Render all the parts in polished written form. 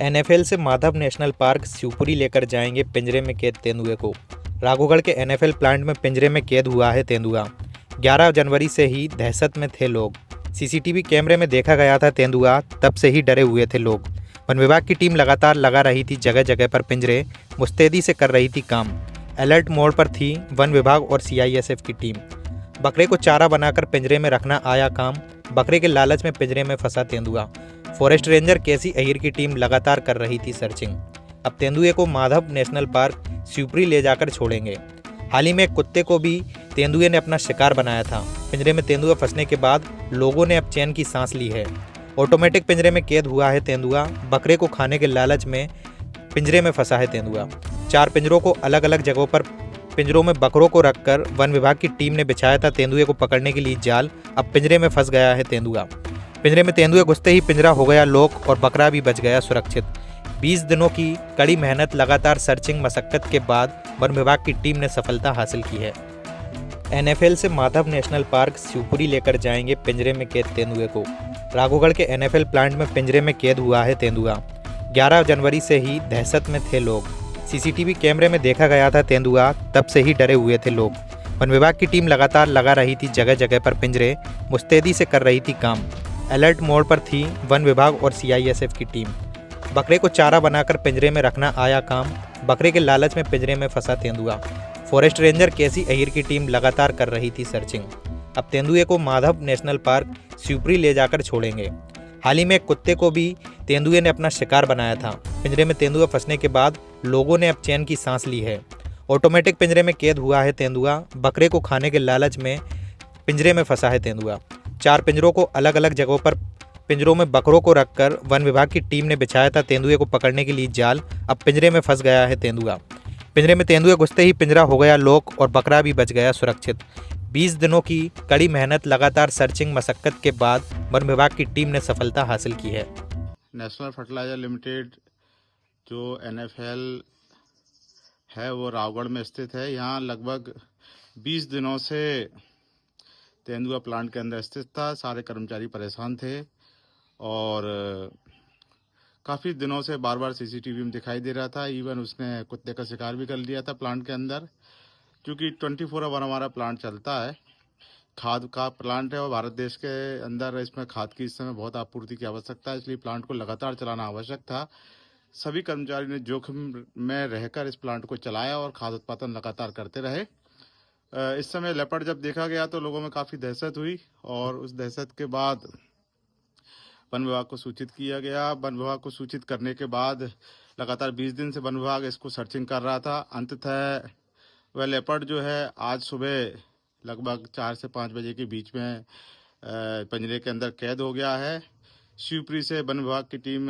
NFL से Madhav national park Shivpuri लेकर जाएंगे पिंजरे में कैद तेंदुए को। राघोगढ़ के एनएफएल प्लांट में पिंजरे में कैद हुआ है तेंदुआ। 11 जनवरी से ही दहशत में थे लोग। सीसीटीवी कैमरे में देखा गया था तेंदुआ, तब से ही डरे हुए थे लोग। वन विभाग की टीम लगातार लगा रही थी जगह जगह पर पिंजरे, मुस्तैदी से कर रही थी काम। अलर्ट मोड पर थी वन विभाग और सीआईएसएफ की टीम। बकरे को चारा बनाकर पिंजरे में रखना आया काम। बकरे के लालच में पिंजरे में फंसा तेंदुआ। फॉरेस्ट रेंजर केसी अहिर की टीम लगातार कर रही थी सर्चिंग। अब तेंदुए को माधव नेशनल पार्क शिवपुरी ले जाकर छोड़ेंगे। हाल ही में एक कुत्ते को भी तेंदुए ने अपना शिकार बनाया था। पिंजरे में तेंदुआ फंसने के बाद लोगों ने अब चैन की सांस ली है। ऑटोमेटिक पिंजरे में कैद हुआ है तेंदुआ। बकरे को खाने के लालच में पिंजरे में फंसा है तेंदुआ। 4 पिंजरों को अलग अलग जगहों पर पिंजरों में बकरों को रखकर वन विभाग की टीम ने बिछाया था तेंदुए को पकड़ने के लिए जाल। अब पिंजरे में फंस गया है तेंदुआ। पिंजरे में तेंदुए घुसते ही पिंजरा हो गया लॉक और बकरा भी बच गया सुरक्षित। 20 दिनों की कड़ी मेहनत, लगातार सर्चिंग मशक्कत के बाद वन विभाग की टीम ने सफलता हासिल की है। एनएफएल से माधव नेशनल पार्क शिवपुरी लेकर जाएंगे पिंजरे में कैद तेंदुए को। राघोगढ़ के एनएफएल प्लांट में पिंजरे में कैद हुआ है तेंदुआ। 11 जनवरी से ही दहशत में थे लोग। सीसीटीवी कैमरे में देखा गया था तेंदुआ, तब से ही डरे हुए थे लोग। वन विभाग की टीम लगातार लगा रही थी जगह जगह पर पिंजरे, मुस्तैदी से कर रही थी काम। अलर्ट मोड पर थी वन विभाग और सीआईएसएफ की टीम। बकरे को चारा बनाकर पिंजरे में रखना आया काम। बकरे के लालच में पिंजरे में फंसा तेंदुआ। फॉरेस्ट रेंजर केसी अहिर की टीम लगातार कर रही थी सर्चिंग। अब तेंदुए को माधव नेशनल पार्क शिवपुरी ले जाकर छोड़ेंगे। हाल ही में एक कुत्ते को भी तेंदुए ने अपना शिकार बनाया था। पिंजरे में तेंदुआ फंसने के बाद लोगों ने अब चैन की सांस ली है। ऑटोमेटिक पिंजरे में कैद हुआ है तेंदुआ। बकरे को खाने के लालच में पिंजरे में फंसा है तेंदुआ। 4 पिंजरों को अलग अलग जगहों पर पिंजरों में बकरों को रखकर वन विभाग की टीम ने बिछाया था तेंदुए को पकड़ने के लिए जाल। अब पिंजरे में फंस गया है तेंदुआ। पिंजरे में तेंदुए घुसते ही पिंजरा हो गया लॉक और बकरा भी बच गया सुरक्षित। 20 दिनों की कड़ी मेहनत, लगातार सर्चिंग मशक्कत के बाद वन विभाग की टीम ने सफलता हासिल की है। नेशनल फर्टिलाइजर लिमिटेड जो एनएफएल है वो रावगढ़ में स्थित है। यहाँ लगभग 20 दिनों से तेंदुआ प्लांट के अंदर स्थित था। सारे कर्मचारी परेशान थे और काफ़ी दिनों से बार बार सीसीटीवी में दिखाई दे रहा था। इवन उसने कुत्ते का शिकार भी कर लिया था प्लांट के अंदर। क्योंकि 24 आवर हमारा प्लांट चलता है, खाद का प्लांट है और भारत देश के अंदर इसमें खाद की इस समय बहुत आपूर्ति की आवश्यकता है, इसलिए प्लांट को लगातार चलाना आवश्यक था। सभी कर्मचारी ने जोखिम में रहकर इस प्लांट को चलाया और खाद उत्पादन लगातार करते रहे। इस समय लेपर्ड जब देखा गया तो लोगों में काफ़ी दहशत हुई और उस दहशत के बाद वन विभाग को सूचित किया गया। वन विभाग को सूचित करने के बाद लगातार 20 दिन से वन विभाग इसको सर्चिंग कर रहा था। अंततः वह लेपर्ड जो है आज सुबह लगभग 4 से 5 बजे के बीच में पिंजरे के अंदर कैद हो गया है। शिवपुरी से वन विभाग की टीम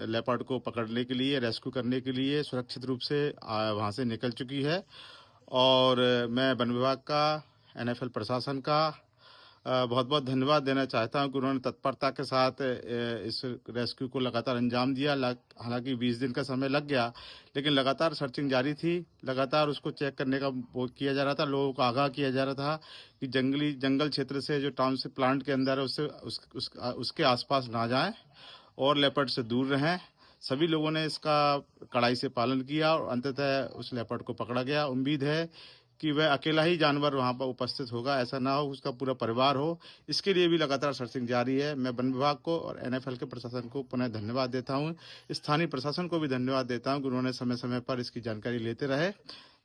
लेपर्ड को पकड़ने के लिए, रेस्क्यू करने के लिए सुरक्षित रूप से वहां से निकल चुकी है। और मैं वन विभाग का, एनएफएल प्रशासन का बहुत बहुत धन्यवाद देना चाहता हूं कि उन्होंने तत्परता के साथ इस रेस्क्यू को लगातार अंजाम दिया। हालांकि 20 दिन का समय लग गया, लेकिन लगातार सर्चिंग जारी थी। लगातार उसको चेक करने का वो किया जा रहा था, लोगों को आगाह किया जा रहा था कि जंगल क्षेत्र से जो टाउनशिप प्लांट के अंदर है उसके आसपास ना जाएं और लेपर्ड से दूर रहें। सभी लोगों ने इसका कड़ाई से पालन किया और अंततः उस लेपर्ड को पकड़ा गया। उम्मीद है कि वह अकेला ही जानवर वहां पर उपस्थित होगा, ऐसा ना हो उसका पूरा परिवार हो। इसके लिए भी लगातार सर्चिंग जारी है। मैं वन विभाग को और एनएफएल के प्रशासन को पुनः धन्यवाद देता हूं। स्थानीय प्रशासन को भी धन्यवाद देता हूं कि उन्होंने समय समय पर इसकी जानकारी लेते रहे।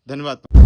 धन्यवाद।